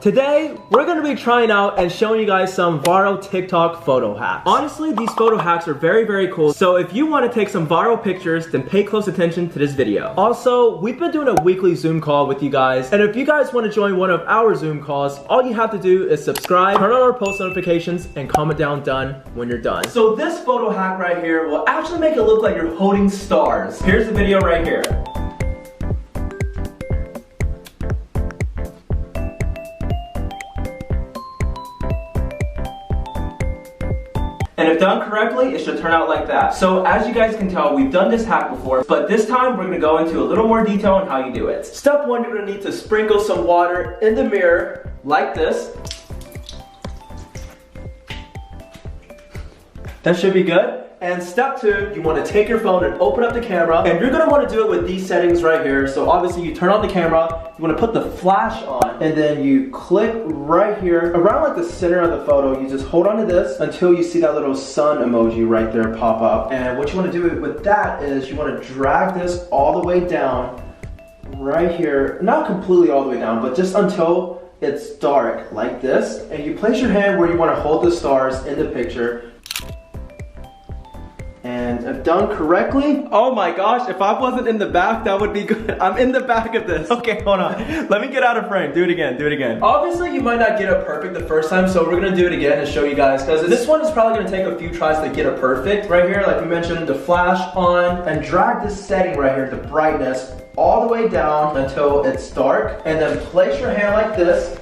Today, we're gonna be trying out and showing you guys some viral TikTok photo hacks. Honestly, these photo hacks are very cool. So if you wanna take some viral pictures, then pay close attention to this video. Also, we've been doing a weekly Zoom call with you guys. And if you guys wanna join one of our Zoom calls, all you have to do is subscribe, turn on our post notifications, and comment down done when you're done. So this photo hack right here will actually make it look like you're holding stars. Here's the video right here. And if done correctly, it should turn out like that. So as you guys can tell, we've done this hack before, but this time we're gonna go into a little more detail on how you do it. Step one, you're gonna need to sprinkle some water in the mirror, like this. That should be good. And step two, you want to take your phone and open up the camera, and you're going to want to do it with these settings right here. So obviously you turn on the camera, you want to put the flash on, and then you click right here around like the center of the photo. You just hold on to this until you see that little sun emoji right there pop up. And what you want to do with that is you want to drag this all the way down right here, not completely all the way down, but just until it's dark like this. And you place your hand where you want to hold the stars in the picture. And if done correctly, oh my gosh, if I wasn't in the back, that would be good. I'm in the back of this. Okay, hold on. Let me get out of frame. Do it again, do it again. Obviously, you might not get it perfect the first time, so we're gonna do it again and show you guys, because this one is probably gonna take a few tries to get it perfect. Right here, like we mentioned, the flash on, and drag this setting right here, the brightness, all the way down until it's dark, and then place your hand like this.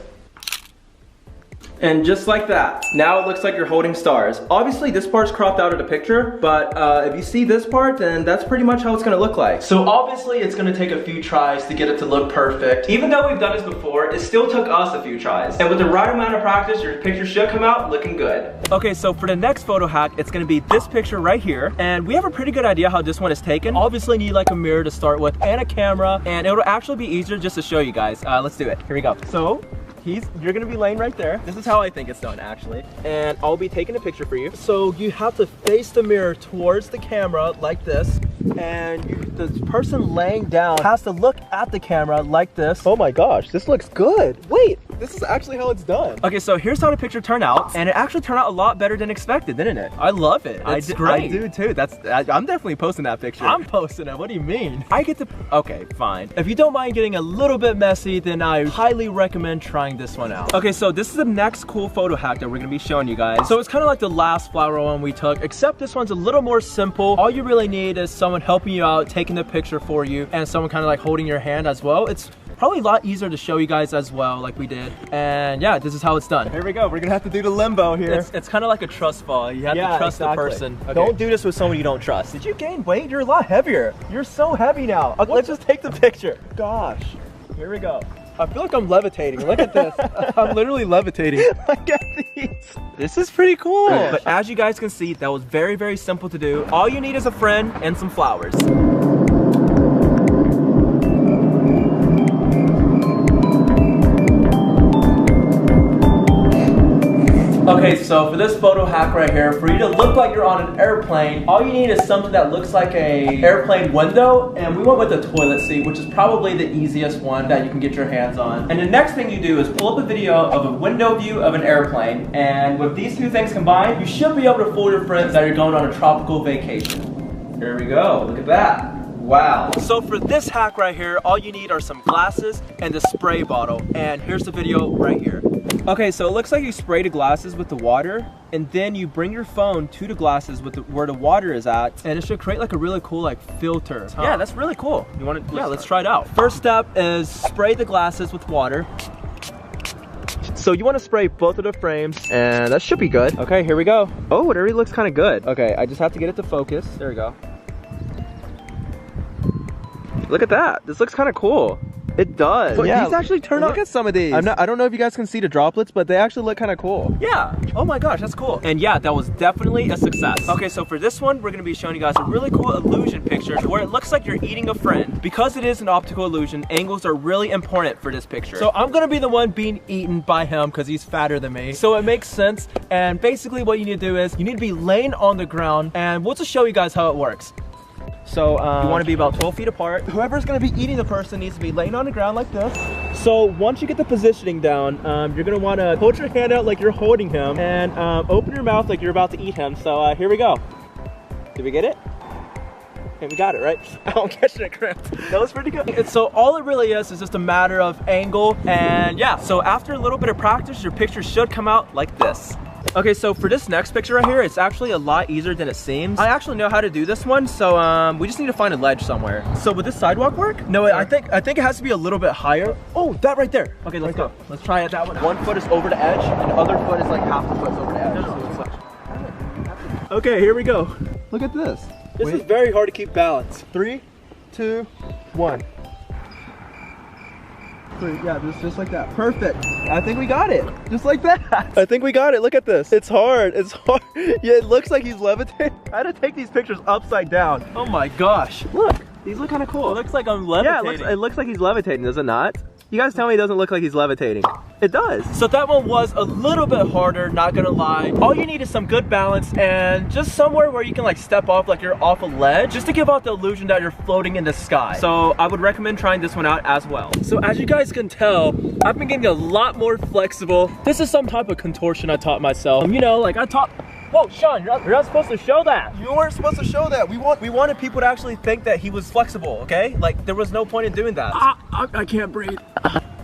And just like that, now it looks like you're holding stars. Obviously, this part's cropped out of the picture, but if you see this part, then that's pretty much how it's gonna look like. So obviously, it's gonna take a few tries to get it to look perfect. Even though we've done this before, it still took us a few tries. And with the right amount of practice, your picture should come out looking good. Okay, so for the next photo hack, it's gonna be this picture right here. And we have a pretty good idea how this one is taken. Obviously, you need like a mirror to start with and a camera, and it'll actually be easier just to show you guys. Let's do it, here we go. So, you're gonna be laying right there. This is how I think it's done, actually. And I'll be taking a picture for you. So you have to face the mirror towards the camera like this. And the person laying down has to look at the camera like this. Oh my gosh, this looks good. Wait, this is actually how it's done. Okay, so here's how the picture turned out. And it actually turned out a lot better than expected, didn't it? I love it. It's great. I do too. I'm definitely posting that picture. I'm posting it, what do you mean? I get to, okay, fine. If you don't mind getting a little bit messy, then I highly recommend trying this one out. Okay, so this is the next cool photo hack that we're gonna be showing you guys. So it's kind of like the last flower one we took, except this one's a little more simple. All you really need is someone helping you out, taking the picture for you, and someone kind of like holding your hand as well. It's probably a lot easier to show you guys as well, like we did. And yeah, this is how it's done. Here we go. We're gonna have to do the limbo here. It's kind of like a trust fall. You have to trust the person. Okay. Don't do this with someone you don't trust. Did you gain weight? You're a lot heavier. You're so heavy now. Okay, let's just take the picture. Gosh. Here we go. I feel like I'm levitating. Look at this. I'm literally levitating. Look at these. This is pretty cool. But as you guys can see, that was very simple to do. All you need is a friend and some flowers. Okay, so for this photo hack right here, for you to look like you're on an airplane, all you need is something that looks like a airplane window, and we went with a toilet seat, which is probably the easiest one that you can get your hands on. And the next thing you do is pull up a video of a window view of an airplane, and with these two things combined, you should be able to fool your friends that you're going on a tropical vacation. Here we go, look at that. Wow. So for this hack right here, all you need are some glasses and a spray bottle, and here's the video right here. Okay, so it looks like you spray the glasses with the water, and then you bring your phone to the glasses with where the water is at, and it should create like a really cool like filter. Yeah, that's really cool. You want to? Yeah, let's try it out. First step is spray the glasses with water. So you want to spray both of the frames, and that should be good. Okay, here we go. Oh, it already looks kind of good. Okay, I just have to get it to focus. There we go. Look at that. This looks kind of cool. It does. But yeah, these actually turn out. Look at some of these. I don't know if you guys can see the droplets, but they actually look kind of cool. Yeah. Oh my gosh, that's cool. And yeah, that was definitely a success. Okay, so for this one, we're going to be showing you guys a really cool illusion picture where it looks like you're eating a friend. Because it is an optical illusion, angles are really important for this picture. So I'm going to be the one being eaten by him because he's fatter than me. So it makes sense. And basically what you need to do is you need to be laying on the ground, and we'll just show you guys how it works. So you want to be about 12 feet apart. Whoever's going to be eating the person needs to be laying on the ground like this. So once you get the positioning down, you're going to want to hold your hand out like you're holding him and open your mouth like you're about to eat him. So here we go. Did we get it? Okay, we got it, right? I'm catching it cramped. That was pretty good. And so all it really is just a matter of angle. And yeah, so after a little bit of practice, your picture should come out like this. Okay, so for this next picture right here, it's actually a lot easier than it seems. I actually know how to do this one, so we just need to find a ledge somewhere. So would this sidewalk work? No, I think it has to be a little bit higher. Oh, that right there. Okay, let's go. Let's try it that one. One foot is over the edge, and the other foot is like half the foot's over the edge. Okay, here we go. Look at this. This is very hard to keep balance. 3, 2, 1. Yeah, just like that. Perfect. I think we got it. Just like that. I think we got it. Look at this. It's hard. It's hard. Yeah, it looks like he's levitating. I had to take these pictures upside down. Oh my gosh. Look, these look kind of cool. It looks like I'm levitating. Yeah, it looks like he's levitating, does it not? You guys tell me it doesn't look like he's levitating. It does. So that one was a little bit harder, not gonna lie. All you need is some good balance and just somewhere where you can like step off like you're off a ledge, just to give out the illusion that you're floating in the sky. So I would recommend trying this one out as well. So as you guys can tell, I've been getting a lot more flexible. This is some type of contortion I taught myself. You know, like I taught. Whoa, Sean, you're not supposed to show that. You weren't supposed to show that. We wanted people to actually think that he was flexible, okay? Like, there was no point in doing that. I can't breathe.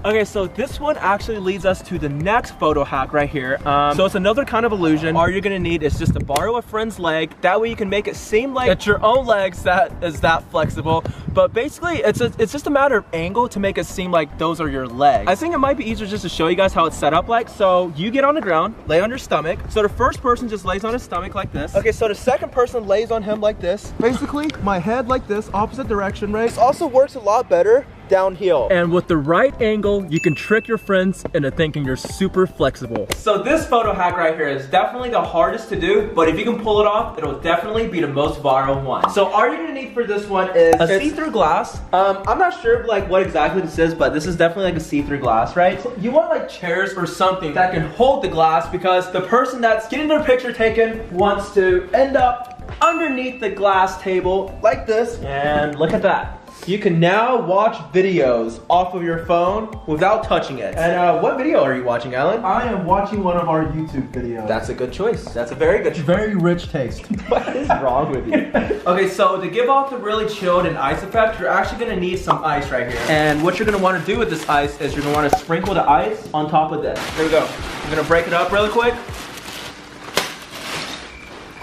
Okay, so this one actually leads us to the next photo hack right here. So it's another kind of illusion. All you're gonna need is just to borrow a friend's leg. That way you can make it seem like it's your own legs that is that flexible. But basically, it's just a matter of angle to make it seem like those are your legs. I think it might be easier just to show you guys how it's set up like. So you get on the ground, lay on your stomach. So the first person just lays on his stomach like this. Okay, so the second person lays on him like this. Basically, my head like this, opposite direction, right? This also works a lot better downhill. And with the right angle, you can trick your friends into thinking you're super flexible. So this photo hack right here is definitely the hardest to do, but if you can pull it off, it'll definitely be the most viral one. So all you're gonna need for this one is a see-through glass. I'm not sure like what exactly this is, but this is definitely like a see-through glass, right? So you want like chairs or something that can hold the glass because the person that's getting their picture taken wants to end up underneath the glass table like this. And look at that. You can now watch videos off of your phone without touching it. And what video are you watching, Alan? I am watching one of our YouTube videos. That's a good choice. That's a very good choice. Very rich taste. What is wrong with you? Okay, so to give off the really chilled and ice effect, you're actually gonna need some ice right here. And what you're gonna wanna do with this ice is you're gonna wanna sprinkle the ice on top of this. There we go. I'm gonna break it up really quick.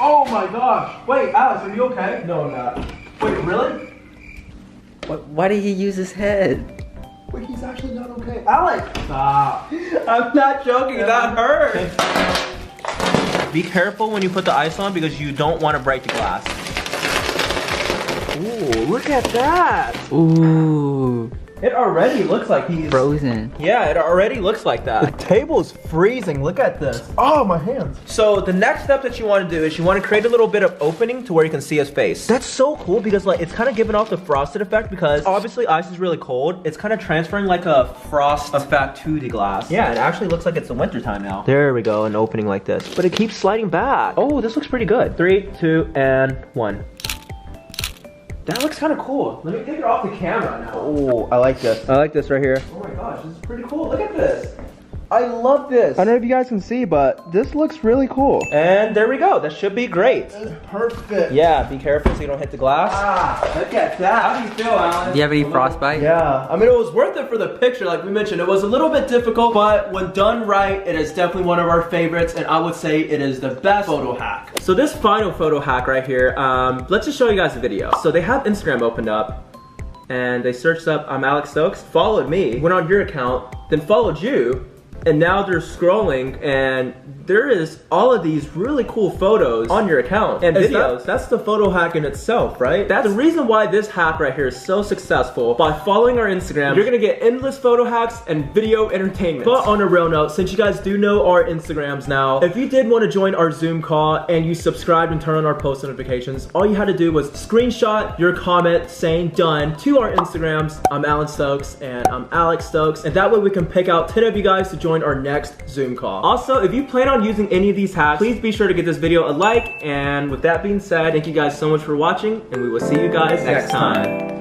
Oh my gosh. Wait, Alex, are you okay? No, I'm not. Wait, really? Why did he use his head? Wait, he's actually not okay. Alex! Stop. I'm not joking, that hurt. Be careful when you put the ice on because you don't want to break the glass. Ooh, look at that. Ooh. It already looks like he's frozen. Yeah, it already looks like that. The table is freezing, look at this. Oh, my hands. So the next step that you want to do is you want to create a little bit of opening to where you can see his face. That's so cool because like it's kind of giving off the frosted effect because obviously ice is really cold. It's kind of transferring like a frost effect to the glass. Yeah, it actually looks like it's the winter time now. There we go, an opening like this. But it keeps sliding back. Oh, this looks pretty good. 3, 2, and 1. That looks kind of cool. Let me take it off the camera now. Oh, I like this. I like this right here. Oh my gosh, this is pretty cool. Look at this. I love this. I don't know if you guys can see, but this looks really cool. And there we go. That should be great. That's perfect. Yeah, be careful so you don't hit the glass. Ah, look at that. How do you feel, Alan? Do you have any frostbite? Yeah. I mean, it was worth it for the picture, like we mentioned. It was a little bit difficult, but when done right, it is definitely one of our favorites, and I would say it is the best photo hack. So this final photo hack right here, let's just show you guys the video. So they have Instagram opened up, and they searched up, I'm Alex Stokes, followed me, went on your account, then followed you, and now they're scrolling and there is all of these really cool photos on your account and videos. That's the photo hack in itself, right? That's the reason why this hack right here is so successful. By following our Instagram, you're gonna get endless photo hacks and video entertainment. But on a real note, since you guys do know our Instagrams now, if you did want to join our Zoom call and you subscribed and turn on our post notifications, all you had to do was screenshot your comment saying done to our Instagrams. I'm Alan Stokes and I'm Alex Stokes, and that way we can pick out 10 of you guys to join join our next Zoom call. Also, if you plan on using any of these hacks, please be sure to give this video a like. And with that being said, thank you guys so much for watching, and we will see you guys next time.